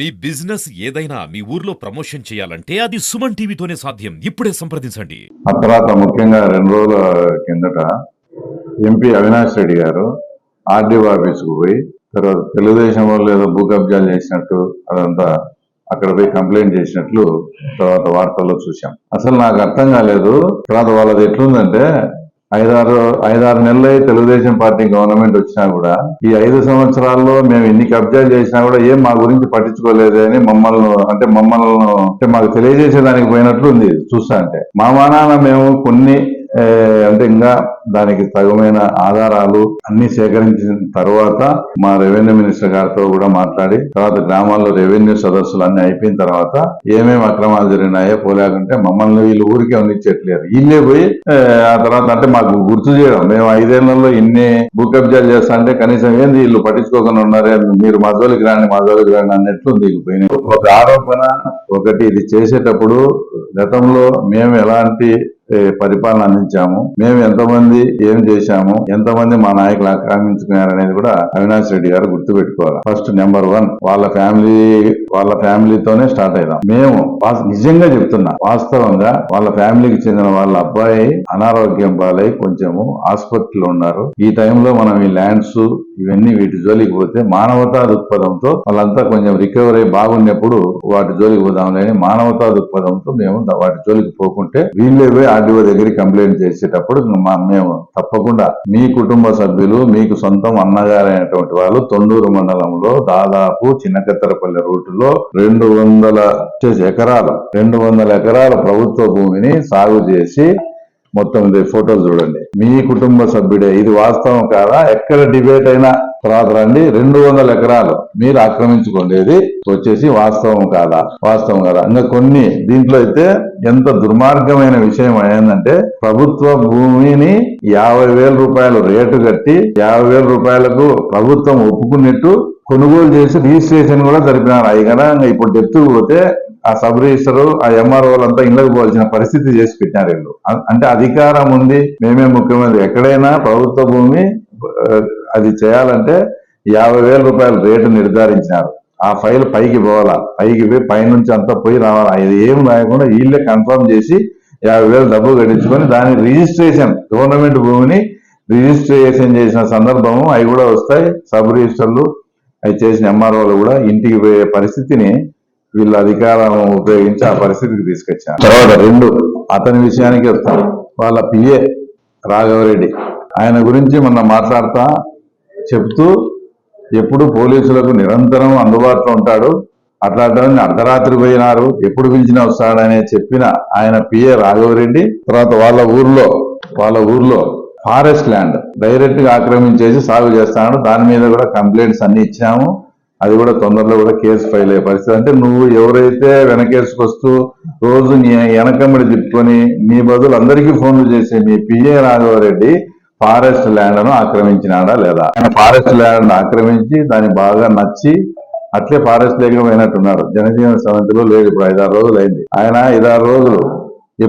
మీ business ఏదైనా మీ ఊర్లో promotion చేయాలంటే అది సుమన్ టీవీతోనే సాధ్యం. ఇప్పుడే సంప్రదించండి. ఆ తర్వాత ముఖ్యంగా 2 రోజుల కిందట ఎంపీ అవినాష్ రెడ్డి గారు ఆర్డీఓ ఆఫీస్కు పోయి తర్వాత తెలుగుదేశం వాళ్ళు ఏదో భూ కబ్జాలు చేసినట్టు అదంతా అక్కడ పోయి కంప్లైంట్ చేసినట్లు తర్వాత వార్తల్లో చూశాం. అసలు నాకు అర్థం కాలేదు. తర్వాత వాళ్ళది ఎట్లుందంటే ఐదారు నెలలై తెలుగుదేశం పార్టీ గవర్నమెంట్ వచ్చినా కూడా ఈ 5 సంవత్సరాల్లో మేము ఎన్ని కబ్జాలు చేసినా కూడా ఏం మా గురించి పట్టించుకోలేదు అని మమ్మల్ని మాకు తెలియజేసేదానికి పోయినట్లు ఉంది చూస్తా అంటే. మా మానాన మేము కొన్ని అంటే ఇంకా దానికి తగుమైన ఆధారాలు అన్ని సేకరించిన తర్వాత మా రెవెన్యూ మినిస్టర్ గారితో కూడా మాట్లాడి తర్వాత గ్రామాల్లో రెవెన్యూ సదస్సులు అన్ని అయిపోయిన తర్వాత ఏమేమి అక్రమాలు జరిగినాయో పోలేకుంటే మమ్మల్ని వీళ్ళు ఊరికే అందించట్లేరు. వీళ్ళే పోయి ఆ తర్వాత అంటే మాకు గుర్తు చేయడం, మేము 5 ఏళ్లలో ఇన్ని భూ కబ్జాలు చేస్తా అంటే కనీసం ఏంది వీళ్ళు పట్టించుకోకుండా ఉన్నారే, మీరు మా జోలికి రాండి అన్నట్లు దిగిపోయినాయి. ఒక ఆరోపణ ఒకటి, ఇది చేసేటప్పుడు గతంలో మేము ఎలాంటి పరిపాలన అందించాము, మేము ఎంతమంది ఏం చేశాము, ఎంతమంది మా నాయకులు ఆక్రమించుకున్నారు అనేది కూడా అవినాష్ రెడ్డి గారు గుర్తుపెట్టుకోవాలి. ఫస్ట్ నెంబర్ 1 వాళ్ళ ఫ్యామిలీతోనే స్టార్ట్ అయిదాం. మేము నిజంగా చెప్తున్నా, వాస్తవంగా వాళ్ళ ఫ్యామిలీకి చెందిన వాళ్ళ అబ్బాయి అనారోగ్యం పాలై కొంచెము హాస్పిటల్లో ఉన్నారు. ఈ టైంలో మనం ఈ ల్యాండ్స్ ఇవన్నీ వీటి జోలికి పోతే మానవతా దృక్పథంతో వాళ్ళంతా కొంచెం రికవరీ బాగున్నప్పుడు వాటి జోలికి పోదాంలేని మానవతా దృక్పథంతో మేము వాటి జోలికి పోకుంటే వీళ్ళే పోయి ఆర్డీఓ దగ్గర కంప్లైంట్ చేసేటప్పుడు మేము తప్పకుండా మీ కుటుంబ సభ్యులు మీకు సొంతం అన్నగారైనటువంటి వాళ్ళు తొండూరు మండలంలో దాదాపు చిన్నకత్తరపల్లి రూటులో 200 ఎకరాల ప్రభుత్వ భూమిని సాగు చేసి మొత్తం ఫోటోలు చూడండి, మీ కుటుంబ సభ్యుడే. ఇది వాస్తవం కాదా? ఎక్కడ డిబేట్ అయినా తర్వాత రండి. 200 ఎకరాలు మీరు ఆక్రమించుకోండి వచ్చేసి వాస్తవం కాదా? ఇంకా కొన్ని దీంట్లో అయితే ఎంత దుర్మార్గమైన విషయం ఏంటంటే, ప్రభుత్వ భూమిని 50,000 రూపాయలు రేటు కట్టి 50,000 రూపాయలకు ప్రభుత్వం ఒప్పుకున్నట్టు కొనుగోలు చేసి రిజిస్ట్రేషన్ కూడా జరిపినారు. అయినా ఇప్పుడు డెప్త్ పోతే ఆ సబ్ రిజిస్టర్ ఆ ఎంఆర్ఓలంతా ఇళ్ళకు పోవాల్సిన పరిస్థితి చేసి పెట్టినారు వీళ్ళు. అంటే అధికారం ఉంది, మేమే ముఖ్యమంత్రి. ఎక్కడైనా ప్రభుత్వ భూమి అది చేయాలంటే 50,000 రూపాయల రేటు నిర్ధారించినారు. ఆ ఫైల్ పైకి పోవాలా, పైకి పోయి పైనుంచి అంతా పోయి రావాలా. ఇది ఏం రాయకుండా వీళ్ళే కన్ఫర్మ్ చేసి 50,000 డబ్బు కట్టించుకొని దాని రిజిస్ట్రేషన్, గవర్నమెంట్ భూమిని రిజిస్ట్రేషన్ చేసిన సందర్భము అవి కూడా వస్తాయి. సబ్ రిజిస్టర్లు అవి చేసిన ఎంఆర్ఓలు కూడా ఇంటికి పోయే పరిస్థితిని వీళ్ళ అధికారం ఉపయోగించి ఆ పరిస్థితికి తీసుకొచ్చారు. తర్వాత 2 అతని విషయానికి వస్తాం. వాళ్ళ పిఏ రాఘవరెడ్డి, ఆయన గురించి మొన్న మాట్లాడుతా చెప్తూ ఎప్పుడు పోలీసులకు నిరంతరం అందుబాటులో ఉంటాడు, అట్లాంటి అర్ధరాత్రి పోయినారు, ఎప్పుడు పిలిచినా వస్తాడనే చెప్పిన ఆయన పిఏ రాఘవరెడ్డి తర్వాత వాళ్ళ ఊర్లో ఫారెస్ట్ ల్యాండ్ డైరెక్ట్ గా ఆక్రమించేసి సాగు చేస్తాడు. దాని మీద కూడా కంప్లైంట్స్ అన్ని ఇచ్చాము. అది కూడా తొందరలో కూడా కేసు ఫైల్ అయ్యే పరిస్థితి. అంటే నువ్వు ఎవరైతే వెనకేసుకొస్తూ రోజు నీ వెనకమ్మడి తిప్పుకొని నీ బదులు అందరికీ ఫోన్లు చేసే మీ పిఏ రాఘవరెడ్డి ఫారెస్ట్ ల్యాండ్ ను ఆక్రమించినాడా లేదా? ఆయన ఫారెస్ట్ ల్యాండ్ ఆక్రమించి దాన్ని బాగా నచ్చి అట్లే ఫారెస్ట్ లేక పోయినట్టున్నాడు. జనజీవన సమితిలో లేదు. ఇప్పుడు 5-6 రోజులు అయింది. ఆయన 5-6 రోజులు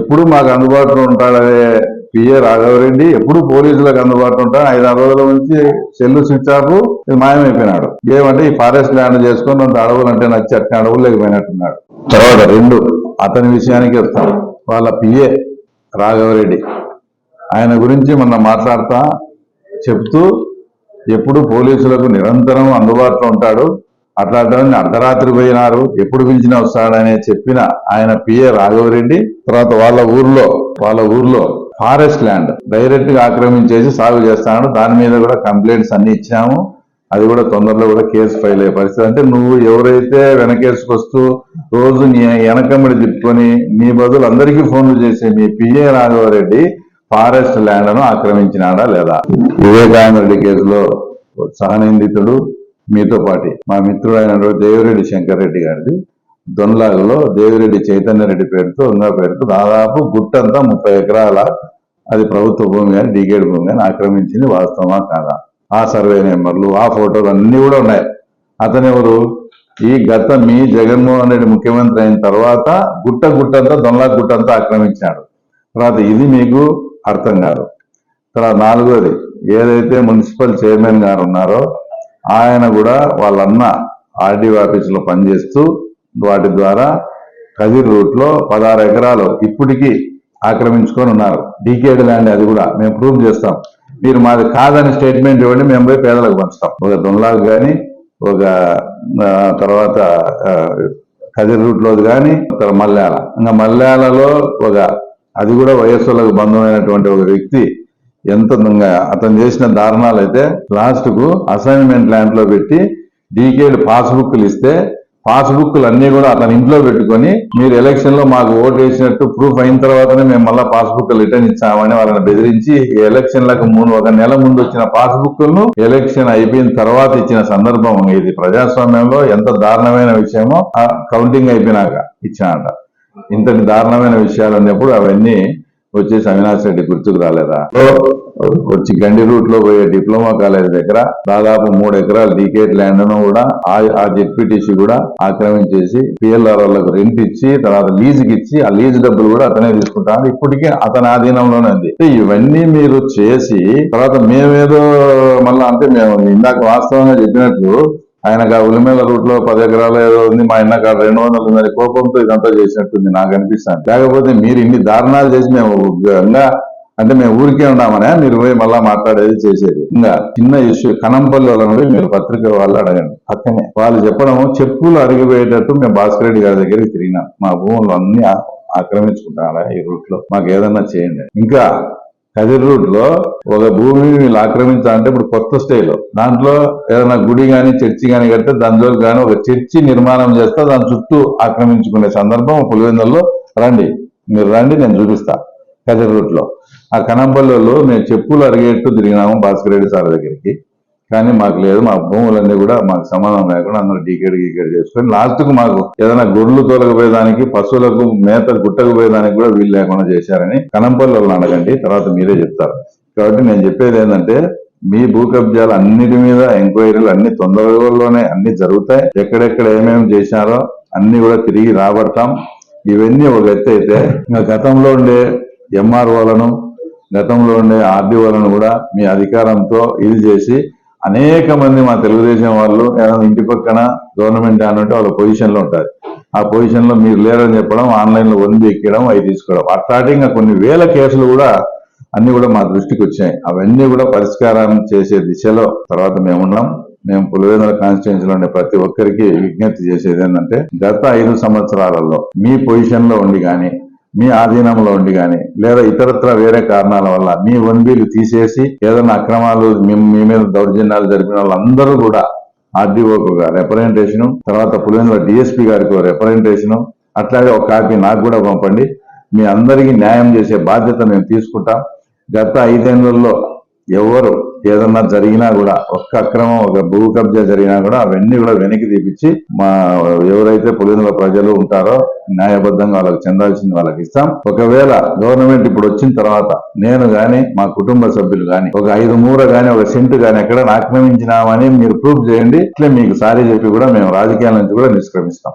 ఎప్పుడు మాకు అందుబాటులో ఉంటాడనే పిఏ రాఘవరెడ్డి ఎప్పుడు పోలీసులకు అందుబాటులో ఉంటాడు. 5-6 రోజుల నుంచి సెల్లు స్విచ్ ఆఫ్ మాయమైపోయినాడు. ఏమంటే ఈ ఫారెస్ట్ ల్యాండ్ చేసుకొని అంత అడవులు అంటే నచ్చి అట్నే అడవులు లేకపోయినట్టున్నాడు. తర్వాత 2 అతని విషయానికి వస్తాం. వాళ్ళ పిఏ రాఘవరెడ్డి, ఆయన గురించి మొన్న మాట్లాడుతా చెప్తూ ఎప్పుడు పోలీసులకు నిరంతరం అందుబాటులో ఉంటాడు, అట్లాంటి అర్ధరాత్రి పోయినారు, ఎప్పుడు పిలిచినా వస్తాడనే చెప్పిన ఆయన పిఏ రాఘవరెడ్డి తర్వాత వాళ్ళ ఊర్లో ఫారెస్ట్ ల్యాండ్ డైరెక్ట్ గా ఆక్రమించేసి సాగు చేస్తాడు. దాని మీద కూడా కంప్లైంట్స్ అన్ని ఇచ్చాము. అది కూడా తొందరలో కూడా కేసు ఫైల్ అయ్యే పరిస్థితి. అంటే నువ్వు ఎవరైతే వెనకేసుకొస్తూ రోజు నీ వెనకమ్మడి తిప్పుకొని నీ బదులు అందరికీ ఫోన్లు చేసే మీ పిఏ రాఘవరెడ్డి ఫారెస్ట్ ల్యాండ్ ను ఆక్రమించినాడా లేదా? వివేకానంద రెడ్డి కేసులో సహనిందితుడు మీతో పాటి మా మిత్రుడైన దేవిరెడ్డి శంకర్ రెడ్డి గారిది దొన్లాగులో దేవిరెడ్డి చైతన్యరెడ్డి పేరుతో పేరుతో దాదాపు గుట్టంతా 30 ఎకరాల అది ప్రభుత్వ భూమి కానీ డిగేడ్ భూమి కానీ ఆక్రమించింది వాస్తవమా కాదా? ఆ సర్వే నెంబర్లు ఆ ఫోటోలు అన్ని కూడా ఉన్నాయి. అతనెవరు? ఈ మీ జగన్మోహన్ రెడ్డి ముఖ్యమంత్రి అయిన తర్వాత గుట్టంతా దొన్లాగ్ గుట్టంతా ఆక్రమించాడు. తర్వాత ఇది మీకు అర్థం కాదు. తర్వాత 4వది, ఏదైతే మున్సిపల్ చైర్మన్ గారు ఉన్నారో ఆయన కూడా వాళ్ళన్న ఆర్డీఓ ఆఫీసులో పనిచేస్తూ వాటి ద్వారా కదిర్ రూట్ లో 16 ఎకరాలు ఇప్పటికీ ఆక్రమించుకొని ఉన్నారు. డీకేడ్ ల్యాండ్, అది కూడా మేము ప్రూవ్ చేస్తాం. మీరు మాది కాదని స్టేట్మెంట్ ఇవ్వండి, మేము పోయి పేదలకు పంచుతాం. ఒక దొన్లాగ్ కానీ, ఒక తర్వాత కదిర్ రూట్ లో కానీ, మల్యాల, ఇంకా మల్యాలలో అది కూడా వయస్సులకు బంధమైనటువంటి ఒక వ్యక్తి ఎంత అతను చేసిన దారుణాలు అయితే లాస్ట్ కు అసైన్మెంట్ ల్యాండ్ లో పెట్టి డీకేడ్ పాస్బుక్లు ఇస్తే పాస్బుక్లు అన్ని కూడా అతని ఇంట్లో పెట్టుకొని మీరు ఎలక్షన్ లో మాకు ఓటు వేసినట్టు ప్రూఫ్ అయిన తర్వాతనే మేము మళ్ళీ పాస్బుక్ రిటర్న్ ఇచ్చామని వాళ్ళని బెదిరించి ఎలక్షన్లకు ఒక నెల ముందు వచ్చిన పాస్బుక్లను ఎలక్షన్ అయిపోయిన తర్వాత ఇచ్చిన సందర్భం ఇది. ప్రజాస్వామ్యంలో ఎంత దారుణమైన విషయమో కౌంటింగ్ అయిపోయినాక ఇచ్చానట. ఇంతటి దారుణమైన విషయాలు ఉన్నప్పుడు అవన్నీ వచ్చేసి అవినాష్ రెడ్డి గుర్తుకు రాలేదా? వచ్చి గండి రూట్ లో పోయే డిప్లొమా కాలేజ్ దగ్గర దాదాపు 3 ఎకరాల డీకేడ్ ల్యాండ్ ను కూడా ఆ జెడ్పీటీసీ కూడా ఆక్రమించేసి పిఎల్ఆర్లకు రెంట్ ఇచ్చి తర్వాత లీజుకి ఇచ్చి ఆ లీజు డబ్బులు కూడా అతనే తీసుకుంటాను. ఇప్పటికీ అతని ఆధీనంలోనే ఉంది. ఇవన్నీ మీరు చేసి తర్వాత మేమేదో మళ్ళా అంటే మేము ఇందాక వాస్తవంగా చెప్పినట్లు ఆయనకు ఆ ఉలిమేల రూట్ లో 10 ఎకరాలు ఏదో ఉంది, మా అన్న కాడ 200 ఉందని కోపంతో ఇదంతా చేసినట్టుంది నాకు అనిపిస్తాను. లేకపోతే మీరు ఇన్ని దారుణాలు చేసి మేము అంటే మేము ఊరికే ఉన్నామనే మీరు పోయి మళ్ళా మాట్లాడేది చేసేది. ఇంకా చిన్న ఇష్యూ కనంపల్లి వాళ్ళని పోయి మీరు పత్రిక వాళ్ళు అడగండి. పక్కనే వాళ్ళు చెప్పడం చెప్పులు అరిగిపోయేటట్టు మేము భాస్కర్ రెడ్డి గారి దగ్గరికి తిరిగినాం. మా భూములు అన్ని ఆక్రమించుకుంటారా ఈ రూట్ లో, మాకు ఏదన్నా చేయండి. ఇంకా కదిర్ రూట్ లో ఒక భూమిని వీళ్ళు ఆక్రమించాలంటే ఇప్పుడు కొత్త స్టైల్ దాంట్లో ఏదైనా గుడి గాని చర్చి గాని కడితే దానిలో కానీ ఒక చర్చి నిర్మాణం చేస్తే దాని చుట్టూ ఆక్రమించుకునే సందర్భం పులివెందుల్లో మీరు రండి నేను చూపిస్తా. కదిర్ రూట్ లో ఆ కనంపల్లిలో మేము చెప్పులు అరిగేట్టు తిరిగినాము భాస్కర్ రెడ్డి సార్ దగ్గరికి, కానీ మాకు లేదు. మా భూములన్నీ కూడా మాకు సంబంధం లేకుండా అందరూ గీకేడ్ చేసుకొని లాస్ట్ కు మాకు ఏదైనా గొర్రెలు తొలగిపోయేదానికి పశువులకు మేత గుట్టకపోయేదానికి కూడా వీలు లేకుండా చేశారని కనంపల్లి వాళ్ళని అడగండి, తర్వాత మీరే చెప్తారు. కాబట్టి నేను చెప్పేది ఏంటంటే మీ భూ కబ్జాలు అన్నిటి మీద ఎంక్వైరీలు అన్ని తొందరలోనే అన్ని జరుగుతాయి. ఎక్కడెక్కడ ఏమేమి చేశారో అన్ని కూడా తిరిగి రాబడతాం. ఇవన్నీ ఒక ఎత్తు అయితే ఇంకా గతంలో ఉండే ఎంఆర్ఓలను గతంలో ఉండే ఆర్డీఓలను కూడా మీ అధికారంతో ఇది చేసి అనేక మంది మా తెలుగుదేశం వాళ్ళు ఇంటి పక్కన గవర్నమెంట్ అంటే వాళ్ళ పొజిషన్ లో ఉంటారు. ఆ పొజిషన్ లో మీరు లేరని చెప్పడం, ఆన్లైన్ లో వంది ఎక్కడం, అవి తీసుకోవడం, అట్లాంటి కొన్ని వేల కేసులు కూడా అన్ని కూడా మా దృష్టికి వచ్చాయి. అవన్నీ కూడా పరిష్కారం చేసే దిశలో తర్వాత మేమున్నాం. మేము పులివెందుల కాన్స్టిట్యున్సీలో ఉండే ప్రతి ఒక్కరికి విజ్ఞప్తి చేసేది ఏంటంటే గత 5 సంవత్సరాలలో మీ పొజిషన్ లో ఉండి కానీ మీ ఆధీనంలో ఉండి కానీ లేదా ఇతరత్ర వేరే కారణాల వల్ల మీ వన్బీలు తీసేసి ఏదైనా అక్రమాలు మీ మీద దౌర్జన్యాలు జరిపిన వాళ్ళందరూ కూడా ఆర్డీఓకు రిప్రజెంటేషన్, తర్వాత పులివెందుల డిఎస్పీ గారికి రిప్రజెంటేషన్, అట్లాగే ఒక కాపీ నాకు కూడా పంపండి. మీ అందరికీ న్యాయం చేసే బాధ్యత మేము తీసుకుంటాం. గత 5 ఏళ్లలో ఎవరు ఏదన్నా జరిగినా కూడా ఒక్క అక్రమం ఒక భూ కబ్జా జరిగినా కూడా అవన్నీ కూడా వెనక్కి తీపిచ్చి మా ఎవరైతే పులివెందుల ప్రజలు ఉంటారో న్యాయబద్ధంగా వాళ్ళకి చెందాల్సింది వాళ్ళకి ఇస్తాం. ఒకవేళ గవర్నమెంట్ ఇప్పుడు వచ్చిన తర్వాత నేను గాని మా కుటుంబ సభ్యులు గాని ఒక 5 మూర గాని ఒక సెంటు గాని ఎక్కడ ఆక్రమించినామని మీరు ప్రూఫ్ చేయండి. ఇట్లే మీకు సారీ చెప్పి కూడా మేము రాజకీయాల నుంచి కూడా నిష్క్రమిస్తాం.